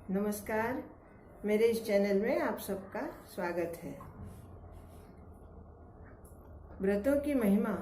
नमस्कार। मेरे इस चैनल में आप सबका स्वागत है। व्रतों की महिमा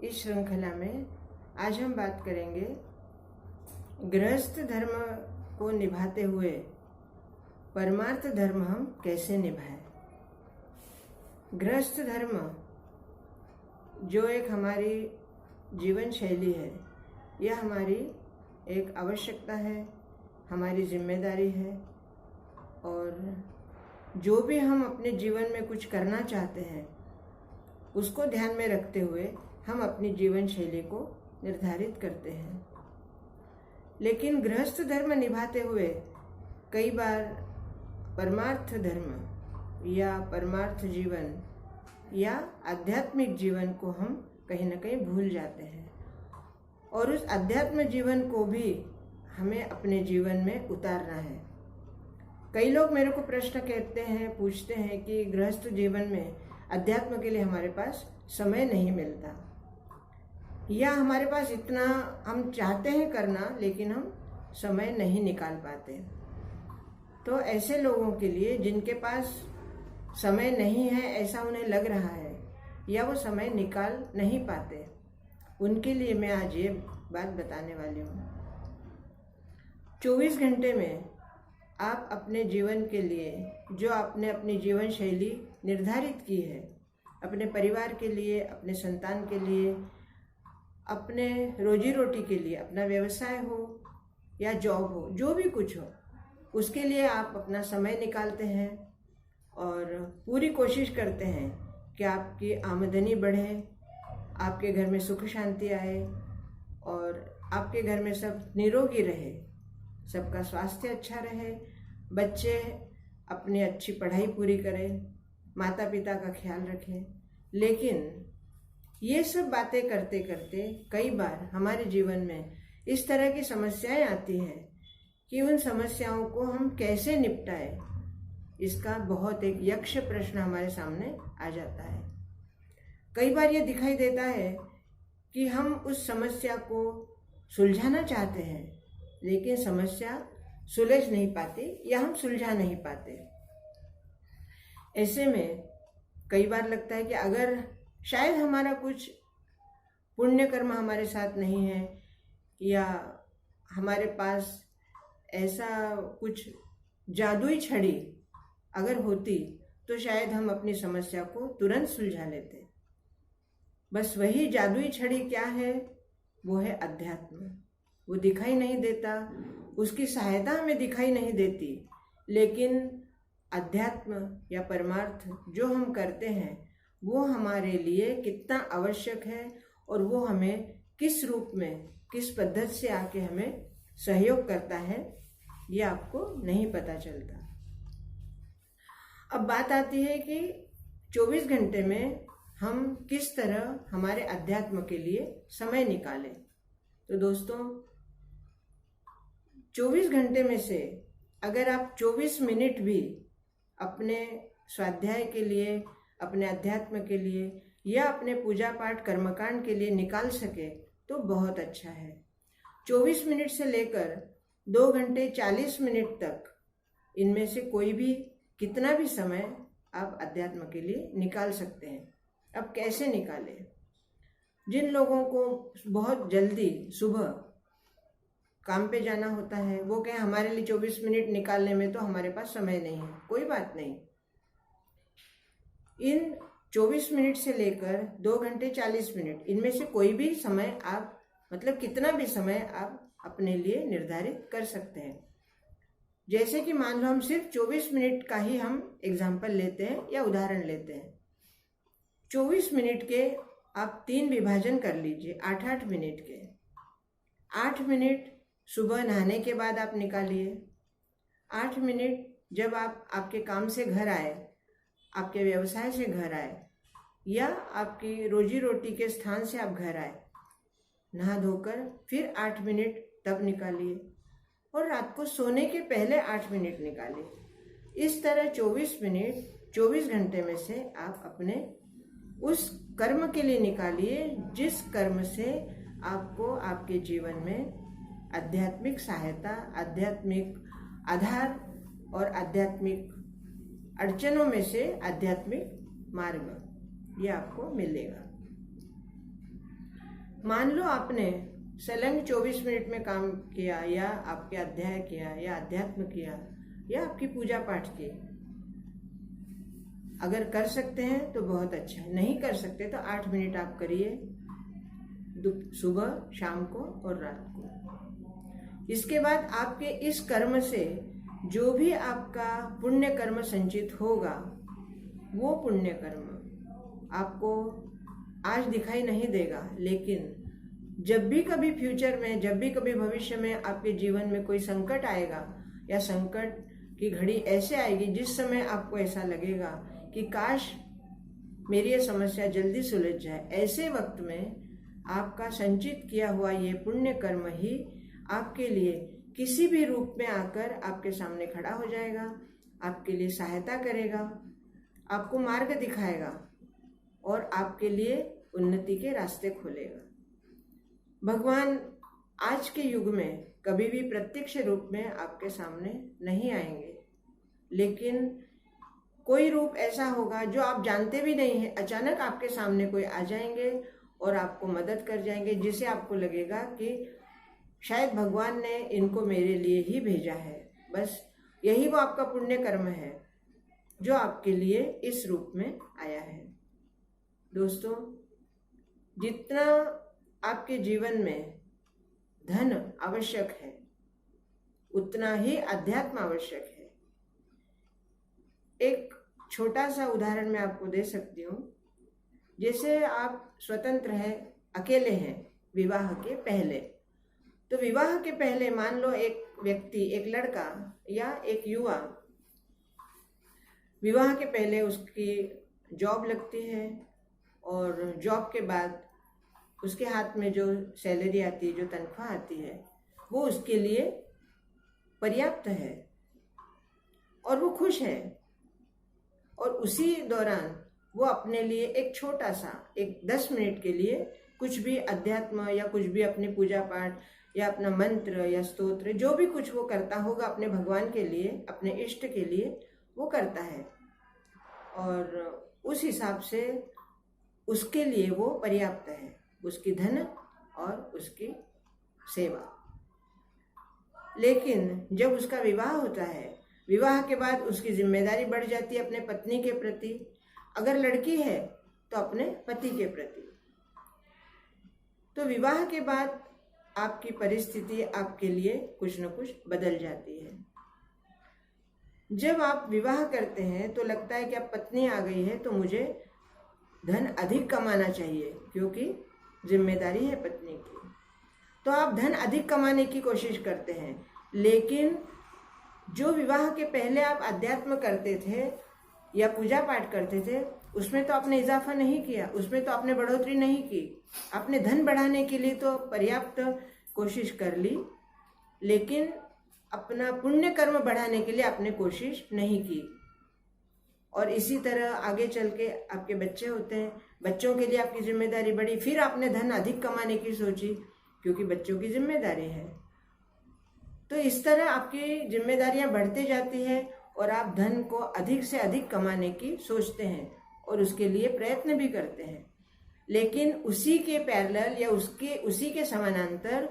इस श्रृंखला में आज हम बात करेंगे गृहस्थ धर्म को निभाते हुए परमार्थ धर्म हम कैसे निभाएं। गृहस्थ धर्म जो एक हमारी जीवन शैली है, यह हमारी एक आवश्यकता है, हमारी जिम्मेदारी है। और जो भी हम अपने जीवन में कुछ करना चाहते हैं उसको ध्यान में रखते हुए हम अपनी जीवन शैली को निर्धारित करते हैं। लेकिन गृहस्थ धर्म निभाते हुए कई बार परमार्थ धर्म या परमार्थ जीवन या आध्यात्मिक जीवन को हम कहीं ना कहीं भूल जाते हैं और उस अध्यात्म जीवन को भी हमें अपने जीवन में उतारना है। कई लोग मेरे को प्रश्न कहते हैं, पूछते हैं कि गृहस्थ जीवन में अध्यात्म के लिए हमारे पास समय नहीं मिलता, या हमारे पास इतना हम चाहते हैं करना लेकिन हम समय नहीं निकाल पाते। तो ऐसे लोगों के लिए जिनके पास समय नहीं है ऐसा उन्हें लग रहा है या वो समय निकाल नहीं पाते, उनके लिए मैं आज ये बात बताने वाली हूँ। 24 घंटे में आप अपने जीवन के लिए जो आपने अपनी जीवन शैली निर्धारित की है, अपने परिवार के लिए, अपने संतान के लिए, अपने रोजी रोटी के लिए, अपना व्यवसाय हो या जॉब हो, जो भी कुछ हो, उसके लिए आप अपना समय निकालते हैं और पूरी कोशिश करते हैं कि आपकी आमदनी बढ़े, आपके घर में सुख शांति आए और आपके घर में सब निरोगी रहे, सबका स्वास्थ्य अच्छा रहे, बच्चे अपनी अच्छी पढ़ाई पूरी करें, माता पिता का ख्याल रखें। लेकिन ये सब बातें करते करते कई बार हमारे जीवन में इस तरह की समस्याएं आती हैं कि उन समस्याओं को हम कैसे निपटाएं, इसका बहुत एक यक्ष प्रश्न हमारे सामने आ जाता है। कई बार ये दिखाई देता है कि हम उस समस्या को सुलझाना चाहते हैं लेकिन समस्या सुलझ नहीं पाती या हम सुलझा नहीं पाते। ऐसे में कई बार लगता है कि अगर शायद हमारा कुछ पुण्य कर्म हमारे साथ नहीं है या हमारे पास ऐसा कुछ जादुई छड़ी अगर होती तो शायद हम अपनी समस्या को तुरंत सुलझा लेते। बस वही जादुई छड़ी क्या है? वो है अध्यात्म। वो दिखाई नहीं देता, उसकी सहायता हमें दिखाई नहीं देती, लेकिन अध्यात्म या परमार्थ जो हम करते हैं वो हमारे लिए कितना आवश्यक है और वो हमें किस रूप में, किस पद्धति से आके हमें सहयोग करता है, ये आपको नहीं पता चलता। अब बात आती है कि 24 घंटे में हम किस तरह हमारे अध्यात्म के लिए समय निकालें। तो दोस्तों, 24 घंटे में से अगर आप 24 मिनट भी अपने स्वाध्याय के लिए, अपने अध्यात्म के लिए या अपने पूजा पाठ कर्मकांड के लिए निकाल सके तो बहुत अच्छा है। 24 मिनट से लेकर 2 घंटे 40 मिनट तक इनमें से कोई भी कितना भी समय आप अध्यात्म के लिए निकाल सकते हैं। अब कैसे निकालें? जिन लोगों को बहुत जल्दी सुबह काम पे जाना होता है वो कहें हमारे लिए 24 मिनट निकालने में तो हमारे पास समय नहीं है। कोई बात नहीं, इन 24 मिनट से लेकर 2 घंटे 40 मिनट इनमें से कोई भी समय आप, मतलब कितना भी समय आप अपने लिए निर्धारित कर सकते हैं। जैसे कि मान लो हम सिर्फ 24 मिनट का ही हम एग्जाम्पल लेते हैं या उदाहरण लेते हैं। 24 मिनट के आप 3 विभाजन कर लीजिए, 8-8 मिनट के। 8 मिनट सुबह नहाने के बाद आप निकालिए, 8 मिनट जब आप आपके काम से घर आए, आपके व्यवसाय से घर आए या आपकी रोजी रोटी के स्थान से आप घर आए, नहा धोकर फिर 8 मिनट तब निकालिए और रात को सोने के पहले 8 मिनट निकालिए। इस तरह 24 मिनट 24 घंटे में से आप अपने उस कर्म के लिए निकालिए जिस कर्म से आपको आपके जीवन में आध्यात्मिक सहायता, आध्यात्मिक आधार और आध्यात्मिक अड़चनों में से आध्यात्मिक मार्ग ये आपको मिलेगा। मान लो आपने सलंग 24 मिनट में काम किया, या आपके अध्याय किया, या अध्यात्म किया, या आपकी पूजा पाठ की। अगर कर सकते हैं तो बहुत अच्छा है, नहीं कर सकते तो 8 मिनट आप करिए, सुबह, शाम को और रात को। इसके बाद आपके इस कर्म से जो भी आपका पुण्य कर्म संचित होगा, वो पुण्य कर्म आपको आज दिखाई नहीं देगा, लेकिन जब भी कभी फ्यूचर में, जब भी कभी भविष्य में आपके जीवन में कोई संकट आएगा, या संकट की घड़ी ऐसे आएगी जिस समय आपको ऐसा लगेगा कि काश मेरी ये समस्या जल्दी सुलझ जाए, ऐसे वक्त में आपका संचित किया हुआ ये पुण्य कर्म ही आपके लिए किसी भी रूप में आकर आपके सामने खड़ा हो जाएगा, आपके लिए सहायता करेगा, आपको मार्ग दिखाएगा और आपके लिए उन्नति के रास्ते खोलेगा। भगवान आज के युग में कभी भी प्रत्यक्ष रूप में आपके सामने नहीं आएंगे, लेकिन कोई रूप ऐसा होगा जो आप जानते भी नहीं हैं, अचानक आपके सामने कोई आ जाएंगे और आपको मदद कर जाएंगे, जिससे आपको लगेगा कि शायद भगवान ने इनको मेरे लिए ही भेजा है। बस यही वो आपका पुण्य कर्म है जो आपके लिए इस रूप में आया है। दोस्तों, जितना आपके जीवन में धन आवश्यक है, उतना ही अध्यात्म आवश्यक है। एक छोटा सा उदाहरण मैं आपको दे सकती हूँ। जैसे आप स्वतंत्र हैं, अकेले हैं विवाह के पहले, तो विवाह के पहले मान लो एक व्यक्ति, एक लड़का या एक युवा, विवाह के पहले उसकी जॉब लगती है और जॉब के बाद उसके हाथ में जो सैलरी आती है, जो तनख्वाह आती है, वो उसके लिए पर्याप्त है और वो खुश है। और उसी दौरान वो अपने लिए एक छोटा सा, एक 10 मिनट के लिए कुछ भी अध्यात्म या कुछ भी अपनी पूजा पाठ या अपना मंत्र या स्तोत्र, जो भी कुछ वो करता होगा अपने भगवान के लिए, अपने इष्ट के लिए, वो करता है और उस हिसाब से उसके लिए वो पर्याप्त है, उसकी धन और उसकी सेवा। लेकिन जब उसका विवाह होता है, विवाह के बाद उसकी जिम्मेदारी बढ़ जाती है अपने पत्नी के प्रति, अगर लड़की है तो अपने पति के प्रति। तो विवाह के बाद आपकी परिस्थिति आपके लिए कुछ न कुछ बदल जाती है। जब आप विवाह करते हैं तो लगता है कि अब पत्नी आ गई है तो मुझे धन अधिक कमाना चाहिए, क्योंकि जिम्मेदारी है पत्नी की। तो आप धन अधिक कमाने की कोशिश करते हैं, लेकिन जो विवाह के पहले आप अध्यात्म करते थे या पूजा पाठ करते थे, उसमें तो आपने इजाफा नहीं किया, उसमें तो आपने बढ़ोतरी नहीं की। आपने धन बढ़ाने के लिए तो पर्याप्त कोशिश कर ली, लेकिन अपना पुण्य कर्म बढ़ाने के लिए आपने कोशिश नहीं की। और इसी तरह आगे चल के आपके बच्चे होते हैं, बच्चों के लिए आपकी जिम्मेदारी बढ़ी, फिर आपने धन अधिक कमाने की सोची, क्योंकि बच्चों की जिम्मेदारी है। तो इस तरह आपकी जिम्मेदारियां बढ़ती जाती है और आप धन को अधिक से अधिक कमाने की सोचते हैं और उसके लिए प्रयत्न भी करते हैं, लेकिन उसी के पैरेलल या उसी के समानांतर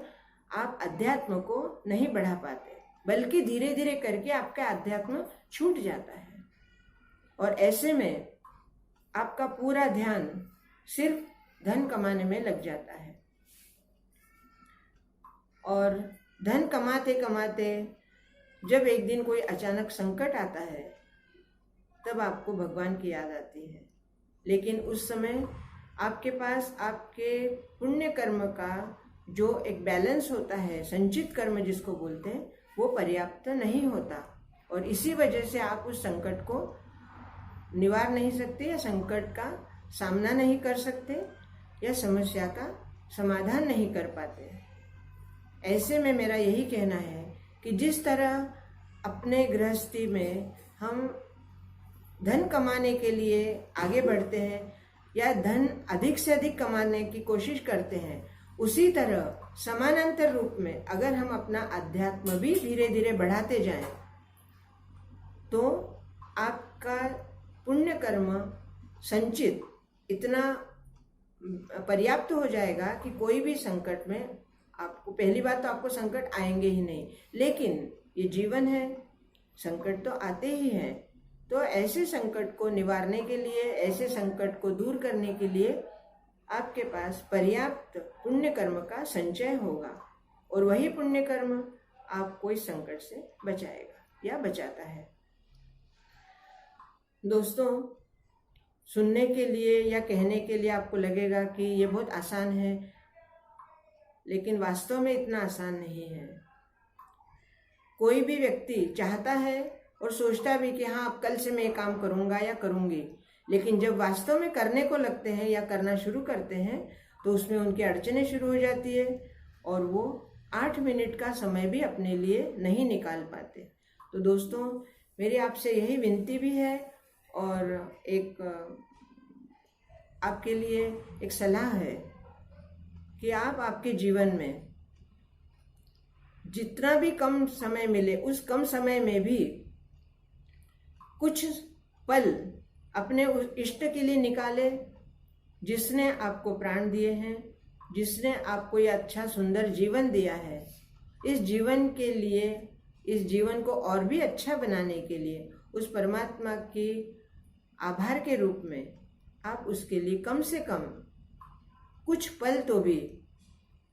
आप अध्यात्म को नहीं बढ़ा पाते, बल्कि धीरे धीरे करके आपका अध्यात्म छूट जाता है। और ऐसे में आपका पूरा ध्यान सिर्फ धन कमाने में लग जाता है। और धन कमाते कमाते जब एक दिन कोई अचानक संकट आता है, तब आपको भगवान की याद आती है, लेकिन उस समय आपके पास आपके पुण्य कर्म का जो एक बैलेंस होता है, संचित कर्म जिसको बोलते हैं, वो पर्याप्त नहीं होता और इसी वजह से आप उस संकट को निवार नहीं सकते या संकट का सामना नहीं कर सकते या समस्या का समाधान नहीं कर पाते। ऐसे में मेरा यही कहना है कि जिस तरह अपने गृहस्थी में हम धन कमाने के लिए आगे बढ़ते हैं या धन अधिक से अधिक कमाने की कोशिश करते हैं, उसी तरह समानांतर रूप में अगर हम अपना अध्यात्म भी धीरे धीरे बढ़ाते जाएं तो आपका पुण्य कर्म संचित इतना पर्याप्त हो जाएगा कि कोई भी संकट में आपको, पहली बात तो आपको संकट आएंगे ही नहीं, लेकिन ये जीवन है, संकट तो आते ही हैं। तो ऐसे संकट को निवारने के लिए, ऐसे संकट को दूर करने के लिए आपके पास पर्याप्त पुण्य कर्म का संचय होगा, और वही पुण्य कर्म आपको इस संकट से बचाएगा या बचाता है। दोस्तों, सुनने के लिए या कहने के लिए आपको लगेगा कि ये बहुत आसान है, लेकिन वास्तव में इतना आसान नहीं है। कोई भी व्यक्ति चाहता है और सोचता भी कि हाँ, अब कल से मैं ये काम करूँगा या करूँगी, लेकिन जब वास्तव में करने को लगते हैं या करना शुरू करते हैं तो उसमें उनकी अड़चनें शुरू हो जाती है और वो 8 मिनट का समय भी अपने लिए नहीं निकाल पाते। तो दोस्तों, मेरी आपसे यही विनती भी है और एक आपके लिए एक सलाह है कि आप आपके जीवन में जितना भी कम समय मिले, उस कम समय में भी कुछ पल अपने उस इष्ट के लिए निकाले जिसने आपको प्राण दिए हैं, जिसने आपको ये अच्छा सुंदर जीवन दिया है। इस जीवन के लिए, इस जीवन को और भी अच्छा बनाने के लिए उस परमात्मा की आभार के रूप में आप उसके लिए कम से कम कुछ पल तो भी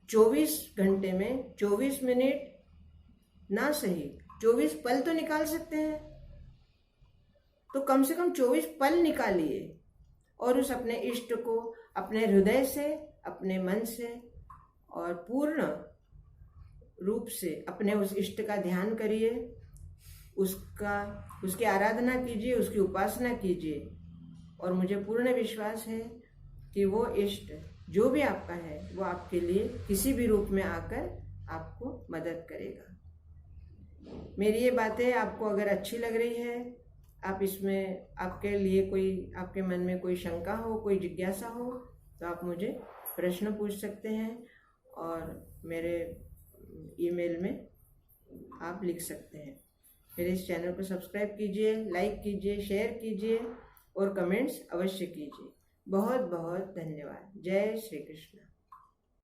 24 घंटे में 24 मिनट ना सही 24 पल तो निकाल सकते हैं। तो कम से कम 24 पल निकालिए और उस अपने इष्ट को अपने हृदय से, अपने मन से और पूर्ण रूप से अपने उस इष्ट का ध्यान करिए, उसकी आराधना कीजिए, उसकी उपासना कीजिए। और मुझे पूर्ण विश्वास है कि वो इष्ट जो भी आपका है वो आपके लिए किसी भी रूप में आकर आपको मदद करेगा। मेरी ये बातें आपको अगर अच्छी लग रही है, आप इसमें आपके लिए कोई, आपके मन में कोई शंका हो, कोई जिज्ञासा हो, तो आप मुझे प्रश्न पूछ सकते हैं और मेरे ईमेल में आप लिख सकते हैं। मेरे इस चैनल को सब्सक्राइब कीजिए, लाइक कीजिए, शेयर कीजिए और कमेंट्स अवश्य कीजिए। बहुत बहुत धन्यवाद। जय श्री कृष्ण।